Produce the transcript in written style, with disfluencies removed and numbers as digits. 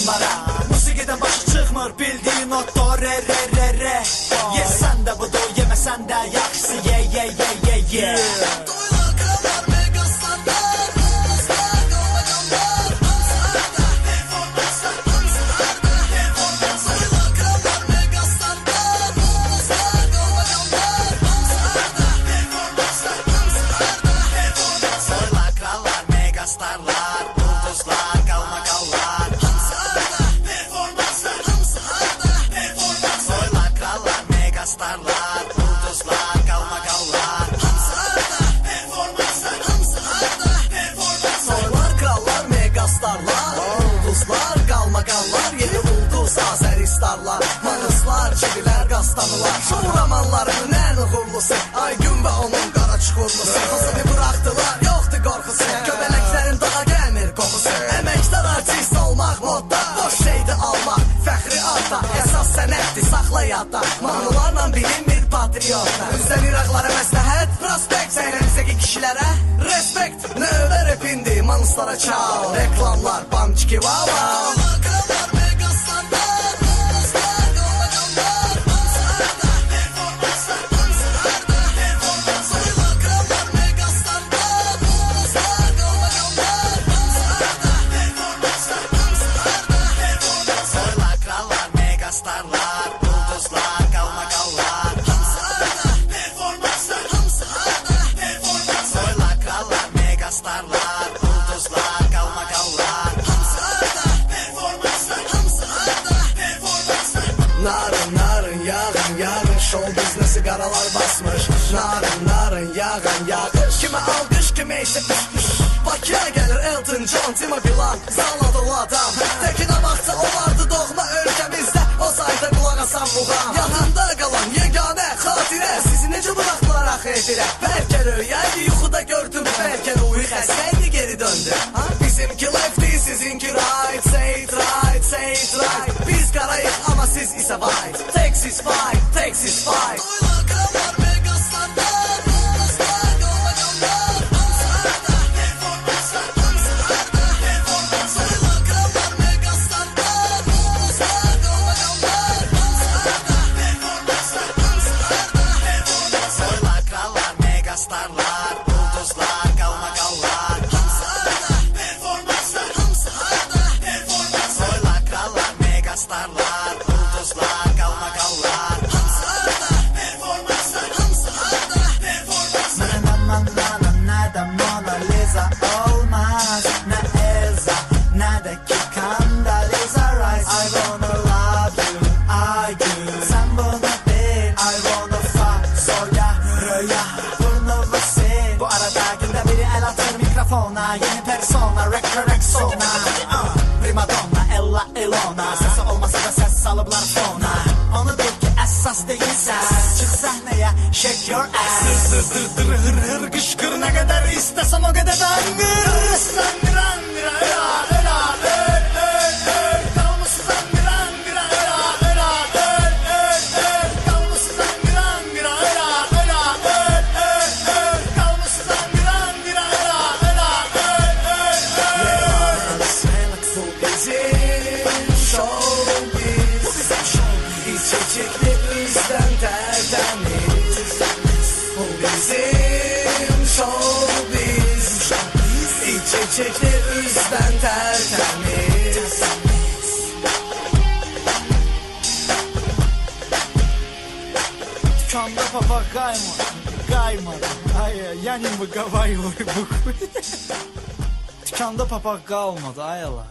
onlara. Musiqiden başı çıxmır bildiğin o do re re re re. Yesən də bu do, yeməsən də yaxşısı ye ye ye ye ye. Starlar, ulduzlar, kalmakallar. Hamısı orada, performanslar. Hamısı orada, performanslar. Soylar, krallar, megastarlar, ulduzlar, kalmakallar. Hamısı orada, performanslar. Hamısı orada, performanslar. Soylar, krallar, megastarlar, ulduzlar, kalmakallar. Yeni ulduz, Azeri starlar, manıslar, çeviler, qastanılar. Şov romanlarının en uğurlusu, ay gün ve onun qara çukurlusu. Hasını bıraktılar, yoktu qorxusu. Göbələklərin daha gəlmir qoxusu. Əməkdar artist olmaq modda, boş şeydi almaq, fəxri adda. Əsas sənətdir, saxla yadda, mahnılarla bilinmir patriotda. Üzdən iraqlara məsləhət, prospekt, səhnəmizdəki kişilərə respekt. Növbə repindi, manuslara çal, reklamlar, bamçiki vava. Starlar, ulduzlar, kalmakallar. Hamısı orada, performanslar. Hamısı orada, performanslar. Soylar, krallar, megastarlar, ulduzlar, kalmakallar. Hamısı orada, performanslar. Hamısı orada, performanslar. Narın, narın, yağın, yağın, show biznesi qaralar basmış. Narın, narın, yağın, yağın. Kimi alqış, kimi isə püş. Bakıya gəlir Elton John, Tima Bilan, zala dolu adam. Təkinə vaxtı olardı doğma ölkəmizdə. O sayda qulaq asan muğam. Yanında qalan yeganə xatirə. Sizi necə bıraxdılar axı edirə. Bəlkə röyəydi, yuxuda gördüm. Bəlkə ruhi xəstəydi, geri döndü. Bizimki lefty, sizinki right. Say it right, say it right. Biz qarayıq ama siz isə white. Texas fight, Texas fight. Soylar, krallar, megastarlar, ulduzlar, kalmakallar. Hamısı orada, performanslar. Hamısı orada, performanslar. Soylar, krallar, megastarlar, ulduzlar, kalmakallar. Hamısı orada, performanslar. Hamısı orada, performanslar. Soylar, krallar, megastarlar, ulduzlar, kalmakallar. Hamısı orada, performanslar. Hamısı orada, performanslar. Soylar, krallar, megastarlar, ulduzlar, kalmakallar. Hamısı orada, performanslar. Hamısı orada, performanslar. Neden Mona Lisa olmaz, ne Elsa, ne de ki Condoleezza Rice. I wanna love you, I do. Sen bunu bil, I wanna fuck, soya, röya, burnumu sil. Bu arada günde biri el atır mikrofona, yeni persona, Rexona. Prima donna, Ella Ilona, sesi olmasa da ses salıblar fona. Onu bil ki əsas değilsən, çık sahneye, shake your ass. Dır dır dır dır hır hır kışkır, ne kadar istesem o kadar dangır. Sangır angır, ela ela öl öl öl. Kalmasız angır angır, ela ela öl öl öl. Kalmasız angır angır, ela ela öl öl öl. Kalmasız angır angır, ela ela öl öl öl. Sağlık bu bizim showbiz. Bu bizim showbiz. İçecekli üzden tertemiz. Bu bizim showbiz. İçecekli üzden tertemiz. Dükkanda papa kaymadı. Ay, я не выговариваю буквы. Dükkanda papa qalmadı, ay Allah.